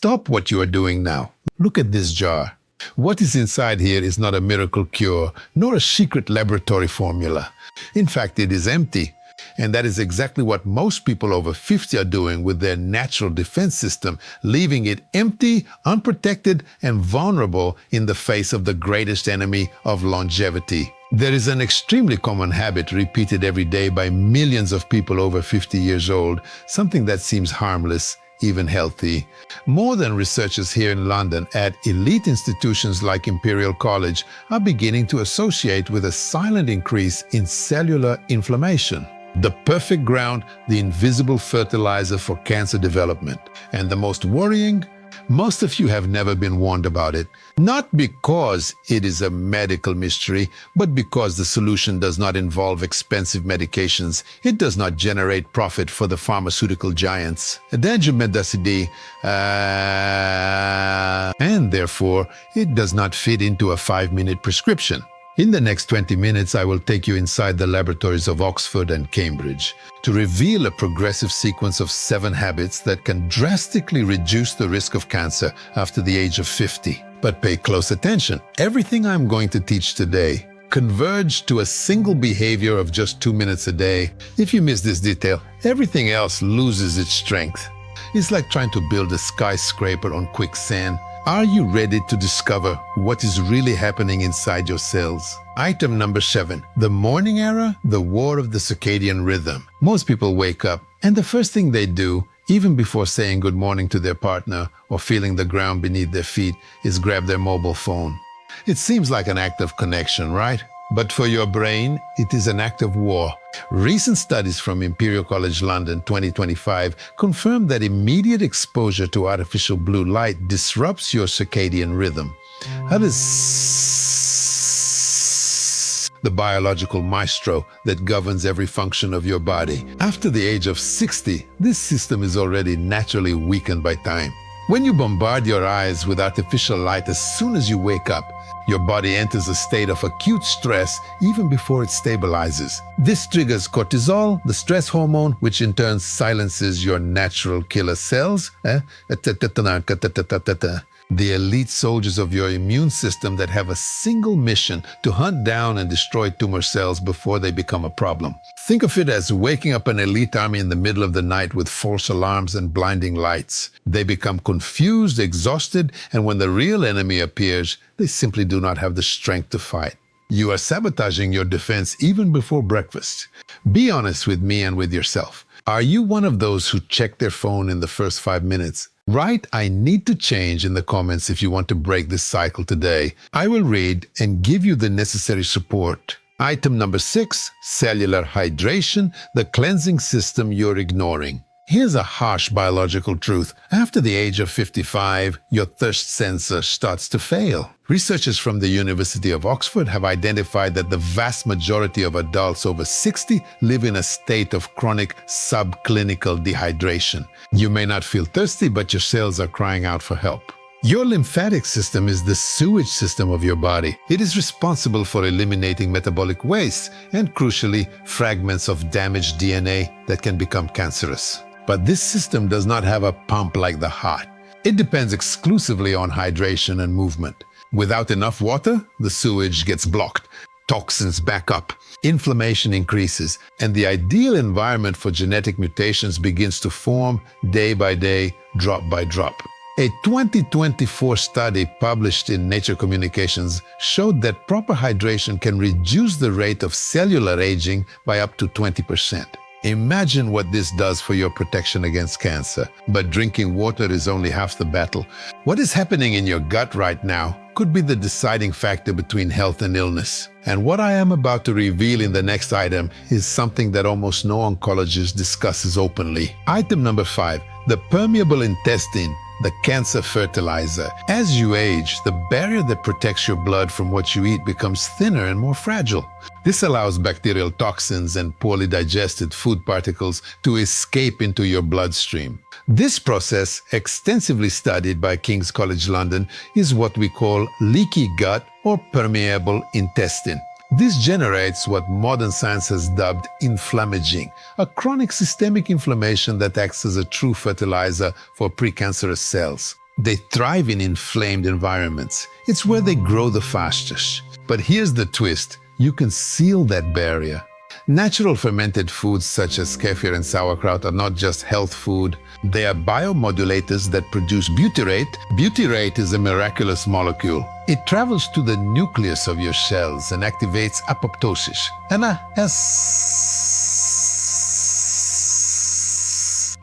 Stop what you are doing now. Look at this jar. What is inside here is not a miracle cure, nor a secret laboratory formula. In fact, it is empty. And that is exactly what most people over 50 are doing with their natural defense system, leaving it empty, unprotected, and vulnerable in the face of the greatest enemy of longevity. There is an extremely common habit repeated every day by millions of people over 50 years old, something that seems harmless, even healthy. Modern researchers here in London at elite institutions like Imperial College are beginning to associate with a silent increase in cellular inflammation. The perfect ground, the invisible fertilizer for cancer development. And the most worrying, most of you have never been warned about it. Not because it is a medical mystery, but because the solution does not involve expensive medications. It does not generate profit for the pharmaceutical giants. And therefore, it does not fit into a 5-minute prescription. In the next 20 minutes, I will take you inside the laboratories of Oxford and Cambridge to reveal a progressive sequence of 7 habits that can drastically reduce the risk of cancer after the age of 50. But pay close attention. Everything I'm going to teach today converge to a single behavior of just 2 minutes a day. If you miss this detail, everything else loses its strength. It's like trying to build a skyscraper on quicksand. Are you ready to discover what is really happening inside your cells? Item number 7. The morning era, the war of the circadian rhythm. Most people wake up, and the first thing they do, even before saying good morning to their partner or feeling the ground beneath their feet, is grab their mobile phone. It seems like an act of connection, right? But for your brain, it is an act of war. Recent studies from Imperial College London 2025 confirm that immediate exposure to artificial blue light disrupts your circadian rhythm. That is the biological maestro that governs every function of your body. After the age of 60, this system is already naturally weakened by time. When you bombard your eyes with artificial light as soon as you wake up, your body enters a state of acute stress even before it stabilizes. This triggers cortisol, the stress hormone, which in turn silences your natural killer cells. The elite soldiers of your immune system that have a single mission to hunt down and destroy tumor cells before they become a problem. Think of it as waking up an elite army in the middle of the night with false alarms and blinding lights. They become confused, exhausted, and when the real enemy appears, they simply do not have the strength to fight. You are sabotaging your defense even before breakfast. Be honest with me and with yourself. Are you one of those who check their phone in the first 5 minutes? Write "I need to change" in the comments if you want to break this cycle today. I will read and give you the necessary support. Item number 6, cellular hydration, the cleansing system you're ignoring. Here's a harsh biological truth. After the age of 55, your thirst sensor starts to fail. Researchers from the University of Oxford have identified that the vast majority of adults over 60 live in a state of chronic subclinical dehydration. You may not feel thirsty, but your cells are crying out for help. Your lymphatic system is the sewage system of your body. It is responsible for eliminating metabolic waste and, crucially, fragments of damaged DNA that can become cancerous. But this system does not have a pump like the heart. It depends exclusively on hydration and movement. Without enough water, the sewage gets blocked. Toxins back up, inflammation increases, and the ideal environment for genetic mutations begins to form day by day, drop by drop. A 2024 study published in Nature Communications showed that proper hydration can reduce the rate of cellular aging by up to 20%. Imagine what this does for your protection against cancer. But drinking water is only half the battle. What is happening in your gut right now could be the deciding factor between health and illness. And what I am about to reveal in the next item is something that almost no oncologist discusses openly. Item number 5, the permeable intestine, the cancer fertilizer. As you age, the barrier that protects your blood from what you eat becomes thinner and more fragile. This allows bacterial toxins and poorly digested food particles to escape into your bloodstream. This process, extensively studied by King's College London, is what we call leaky gut or permeable intestine. This generates what modern science has dubbed inflammaging, a chronic systemic inflammation that acts as a true fertilizer for precancerous cells. They thrive in inflamed environments. It's where they grow the fastest. But here's the twist. You can seal that barrier. Natural fermented foods such as kefir and sauerkraut are not just health food. They are biomodulators that produce butyrate. Butyrate is a miraculous molecule. It travels to the nucleus of your cells and activates apoptosis.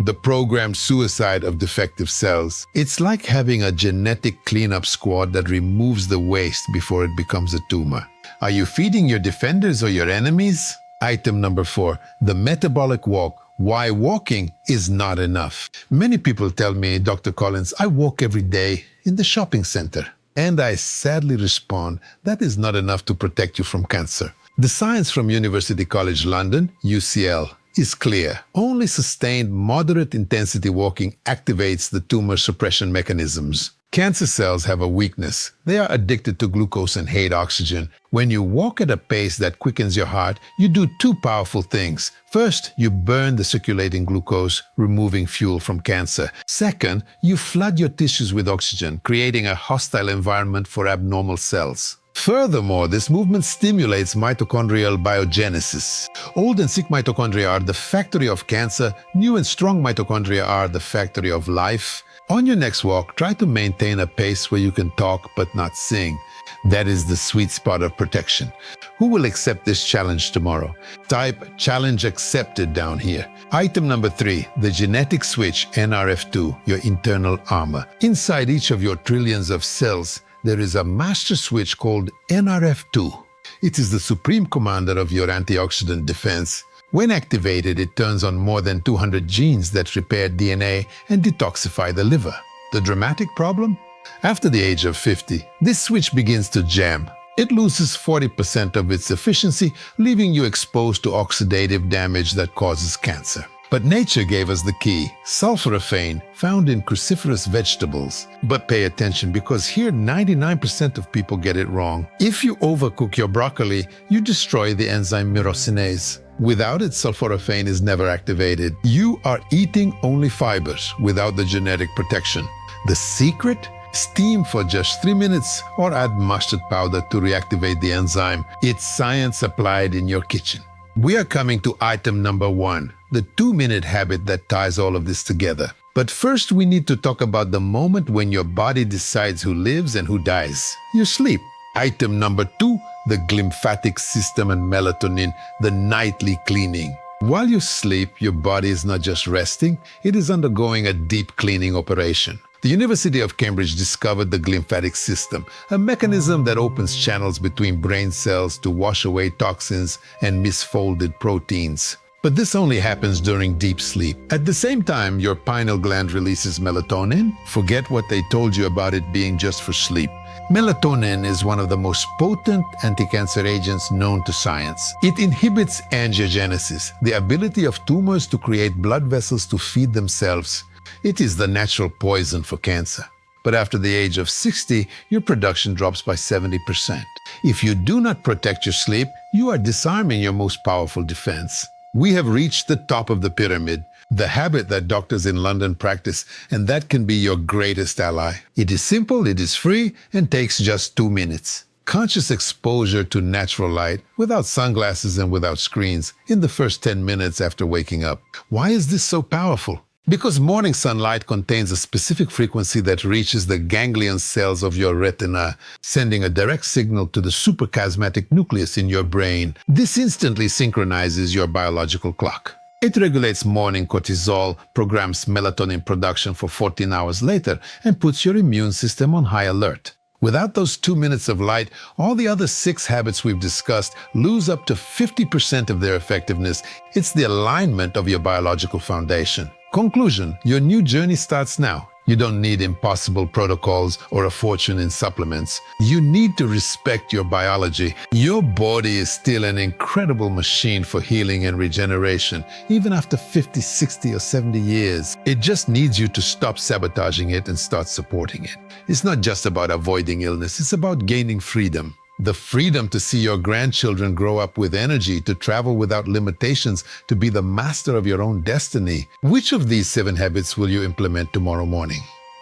The programmed suicide of defective cells. It's like having a genetic cleanup squad that removes the waste before it becomes a tumor. Are you feeding your defenders or your enemies? Item number 4, the metabolic walk. Why walking is not enough. Many people tell me, Dr. Collins, I walk every day in the shopping center. And I sadly respond, that is not enough to protect you from cancer. The science from University College London, UCL, is clear. Only sustained moderate intensity walking activates the tumor suppression mechanisms. Cancer cells have a weakness. They are addicted to glucose and hate oxygen. When you walk at a pace that quickens your heart, you do two powerful things. First, you burn the circulating glucose, removing fuel from cancer. Second, you flood your tissues with oxygen, creating a hostile environment for abnormal cells. Furthermore, this movement stimulates mitochondrial biogenesis. Old and sick mitochondria are the factory of cancer. New and strong mitochondria are the factory of life. On your next walk, try to maintain a pace where you can talk but not sing. That is the sweet spot of protection. Who will accept this challenge tomorrow? Type challenge accepted down here. Item number 3, the genetic switch NRF2, your internal armor. Inside each of your trillions of cells, there is a master switch called NRF2. It is the supreme commander of your antioxidant defense. When activated, it turns on more than 200 genes that repair DNA and detoxify the liver. The dramatic problem? After the age of 50, this switch begins to jam. It loses 40% of its efficiency, leaving you exposed to oxidative damage that causes cancer. But nature gave us the key, sulforaphane, found in cruciferous vegetables. But pay attention, because here 99% of people get it wrong. If you overcook your broccoli, you destroy the enzyme myrosinase. Without it, sulforaphane is never activated. You are eating only fibers without the genetic protection. The secret? Steam for just 3 minutes or add mustard powder to reactivate the enzyme. It's science applied in your kitchen. We are coming to item number 1, the 2-minute habit that ties all of this together. But first, we need to talk about the moment when your body decides who lives and who dies. Your sleep. Item number 2, the glymphatic system and melatonin, the nightly cleaning. While you sleep, your body is not just resting, it is undergoing a deep cleaning operation. The University of Cambridge discovered the glymphatic system, a mechanism that opens channels between brain cells to wash away toxins and misfolded proteins. But this only happens during deep sleep. At the same time, your pineal gland releases melatonin. Forget what they told you about it being just for sleep. Melatonin is one of the most potent anti-cancer agents known to science. It inhibits angiogenesis, the ability of tumors to create blood vessels to feed themselves. It is the natural poison for cancer. But after the age of 60, your production drops by 70%. If you do not protect your sleep, you are disarming your most powerful defense. We have reached the top of the pyramid, the habit that doctors in London practice, and that can be your greatest ally. It is simple, it is free, and takes just 2 minutes. Conscious exposure to natural light, without sunglasses and without screens, in the first 10 minutes after waking up. Why is this so powerful? Because morning sunlight contains a specific frequency that reaches the ganglion cells of your retina, sending a direct signal to the suprachiasmatic nucleus in your brain. This instantly synchronizes your biological clock. It regulates morning cortisol, programs melatonin production for 14 hours later, and puts your immune system on high alert. Without those 2 minutes of light, all the other 6 habits we've discussed lose up to 50% of their effectiveness. It's the alignment of your biological foundation. Conclusion, your new journey starts now. You don't need impossible protocols or a fortune in supplements. You need to respect your biology. Your body is still an incredible machine for healing and regeneration, even after 50, 60, or 70 years. It just needs you to stop sabotaging it and start supporting it. It's not just about avoiding illness, it's about gaining freedom. The freedom to see your grandchildren grow up with energy, to travel without limitations, to be the master of your own destiny. Which of these 7 habits will you implement tomorrow morning?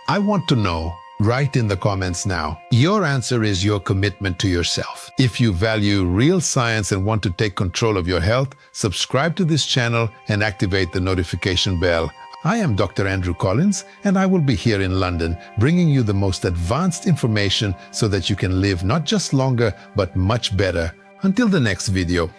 I want to know. Write in the comments now. Your answer is your commitment to yourself. If you value real science and want to take control of your health, subscribe to this channel and activate the notification bell. I am Dr. Andrew Collins, and I will be here in London, bringing you the most advanced information so that you can live not just longer, but much better. Until the next video.